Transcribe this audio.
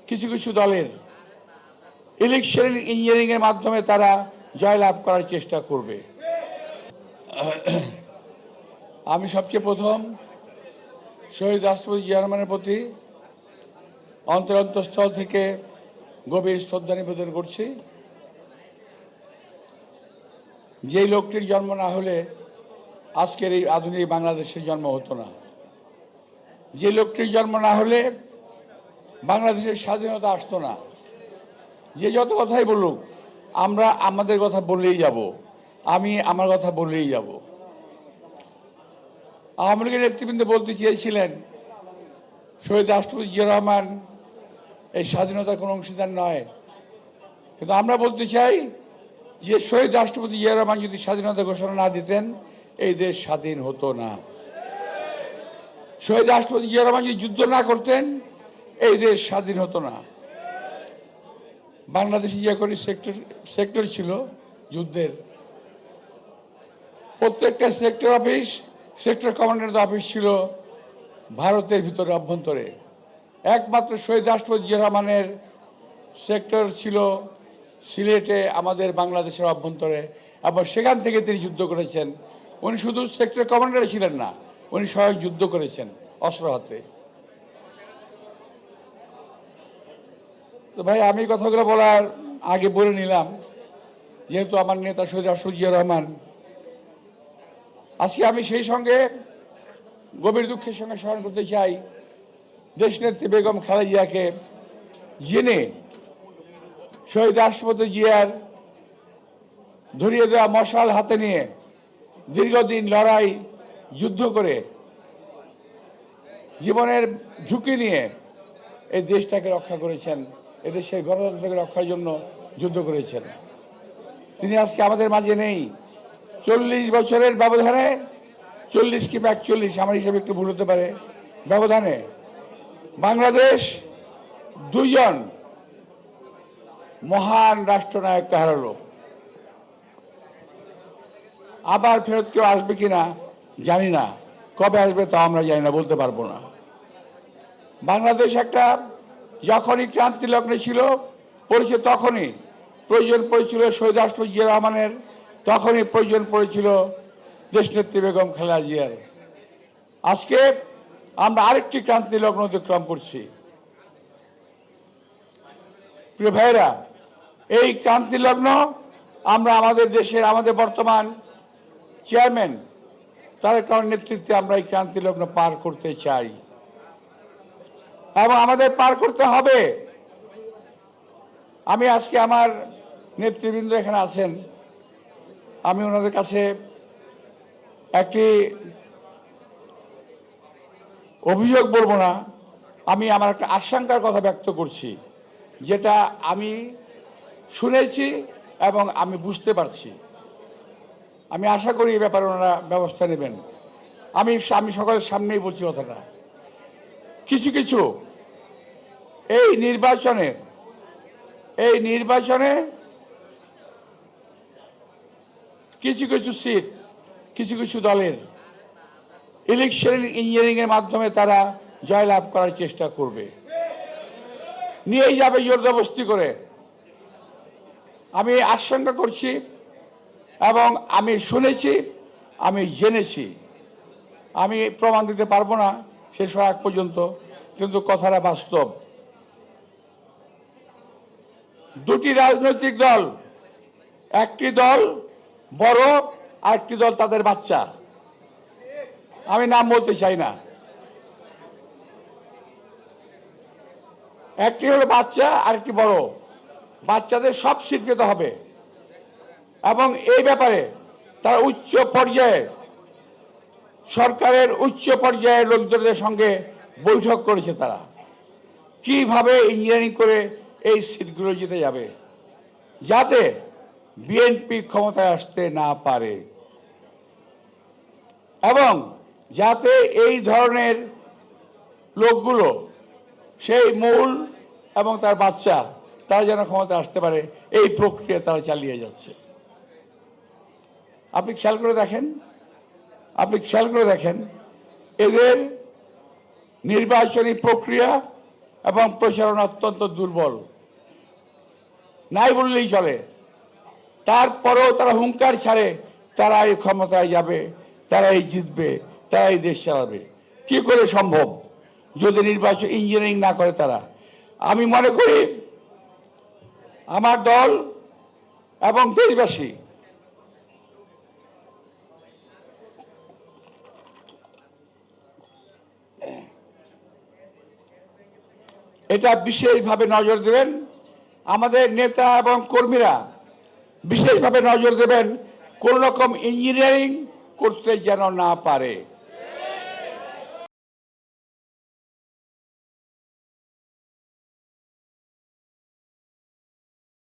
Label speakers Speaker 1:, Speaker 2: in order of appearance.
Speaker 1: কিছু কিছু দলের ইলেকশন ইঞ্জিনিয়ারিং এর মাধ্যমে তারা জয়লাভ করার চেষ্টা করবে। আমি সবচেয়ে প্রথম শহীদ রাষ্ট্রপতি জিয়া রহমানের প্রতি অন্তরস্থল থেকে গভীর শ্রদ্ধা নিবেদন করছি। যে লোকটির জন্ম না হলে আজকের এই আধুনিক বাংলাদেশের জন্ম হতো না। যে লোকটির জন্ম না হলে বাংলাদেশের স্বাধীনতা আসতো না। যে যত কথাই বলুক, আমরা আমাদের কথা বললেই যাব, আমি আমার কথা বললেই যাব। আওয়ামী লীগের নেতৃবৃন্দ বলতে চেয়েছিলেন শহীদ রাষ্ট্রপতি জিয়া রহমান এই স্বাধীনতার কোনো অংশীদার নয়, কিন্তু আমরা বলতে চাই যে শহীদ রাষ্ট্রপতি জিয়া রহমান যদি স্বাধীনতা ঘোষণা না দিতেন এই দেশ স্বাধীন হতো না। শহীদ রাষ্ট্রপতি জিয়া রহমান যদি যুদ্ধ না করতেন এই দেশ স্বাধীন হতো না। বাংলাদেশে যে কটি সেক্টর ছিল যুদ্ধের, প্রত্যেকটা সেক্টর অফিস, সেক্টর কমান্ডারের অফিস ছিল ভারতের ভিতরে অভ্যন্তরে। একমাত্র শহীদ রাষ্ট্রপতি জিয়া রহমানের সেক্টর ছিল সিলেটে, আমাদের বাংলাদেশের অভ্যন্তরে, এবং সেখান থেকে তিনি যুদ্ধ করেছেন। উনি শুধু সেক্টর কমান্ডারে ছিলেন না, উনি স্বয়ং যুদ্ধ করেছেন অস্ত্র হাতে। তো ভাই, আমি কথাগুলো বলার আগে বলে নিলাম, যেহেতু আমার নেতা শহীদ রাষ্ট্রপতি জিয়া রহমান, আজকে আমি সেই সঙ্গে গভীর দুঃখের সঙ্গে স্মরণ করতে চাই দেশনেত্রী বেগম খালেদা জিয়াকে, যিনি শহীদ রাষ্ট্রপতি জিয়ার ধরিয়ে দেওয়া মশাল হাতে নিয়ে দীর্ঘদিন লড়াই যুদ্ধ করে জীবনের ঝুঁকি নিয়ে এই দেশটাকে রক্ষা করেছেন, এদেশের গণতন্ত্রকে রক্ষার জন্য যুদ্ধ করেছেন। তিনি আজকে আমাদের মাঝে নেই। 40 বছরের ব্যবধানে, 40 কি 41, আমার হিসাবে একটু ভুল হতে পারে, ব্যবধানে বাংলাদেশ দুইজন মহান রাষ্ট্রনায়ককে হারালো। আবার ফেরত কেউ আসবে কিনা জানি না, কবে আসবে তা আমরা জানি না, বলতে পারবো না। বাংলাদেশ একটা যখনই ক্রান্তি লগ্নে ছিল পড়েছে, তখনই প্রয়োজন পড়েছিল শহীদ রাষ্ট্রপতি জিয়া রহমানের, তখনই প্রয়োজন পড়েছিল দেশনেত্রী বেগম খালেদা জিয়ার। আজকে আমরা আরেকটি ক্রান্তি লগ্ন অতিক্রম করছি। প্রিয় ভাইরা, এই ক্রান্তি লগ্ন আমরা আমাদের দেশের, আমাদের বর্তমান চেয়ারম্যান তারেক রহমানের নেতৃত্বে আমরা এই ক্রান্তি লগ্ন পার করতে চাই এবং আমাদের পার করতে হবে। আমি আজকে, আমার নেতৃবৃন্দ এখানে আছেন, আমি ওনাদের কাছে একটি অভিযোগ বলবো না, আমি আমার একটা আশঙ্কার কথা ব্যক্ত করছি, যেটা আমি শুনেছি এবং আমি বুঝতে পারছি। আমি আশা করি এই ব্যাপারে ওনারা ব্যবস্থা নেবেন। আমি সকলের সামনেই বলছি কথাটা। কিছু কিছু এই নির্বাচনে কিছু কিছু সিট, কিছু কিছু দলের ইলেকশন ইঞ্জিনিয়ারিং এর মাধ্যমে তারা জয়লাভ করার চেষ্টা করবে, নিয়েই যাবে জোরজবরদস্তি করে। আমি আশঙ্কা করছি এবং আমি শুনেছি, আমি জেনেছি। আমি প্রমাণ দিতে পারবো না শেষ হওয়ার আগ পর্যন্ত, কিন্তু কথাটা বাস্তব। দুটি রাজনৈতিক দল, একটি দল বড়, আরেকটি দল তাদের বাচ্চা, আমি নাম বলতে চাই না। একটি হলো বাচ্চা, আরেকটি বড়। বাচ্চাদের সব সিট পেতে হবে এবং এই ব্যাপারে তারা উচ্চ পর্যায়ে, সরকারের উচ্চ পর্যায়ের লোকজনদের সঙ্গে বৈঠক করেছে। তারা কিভাবে ইঞ্জিনিয়ারিং করে এই সিটগুলো জিতে যাবে, যাতে বিএনপি ক্ষমতায় আসতে না পারে এবং যাতে এই ধরনের লোকগুলো, সেই মূল এবং তার বাচ্চা, তারা যেন ক্ষমতায় আসতে পারে, এই প্রক্রিয়া তারা চালিয়ে যাচ্ছে। আপনি খেয়াল করে দেখেন এদের নির্বাচনী প্রক্রিয়া এবং প্রচারণা অত্যন্ত দুর্বল, নাই বললেই চলে। তারপরেও তারা হুঙ্কার ছাড়ে তারা এই ক্ষমতায় যাবে, তারাই জিতবে, তারাই দেশ চালাবে। কি করে সম্ভব যদি নির্বাচন ইঞ্জিনিয়ারিং না করে তারা? আমি মনে করি আমার দল এবং দেশবাসী এটা বিশেষভাবে নজর দেবেন। আমাদের নেতা এবং কর্মীরা বিশেষভাবে নজর দেবেন কোন রকম ইঞ্জিনিয়ারিং করতে যেন না পারে।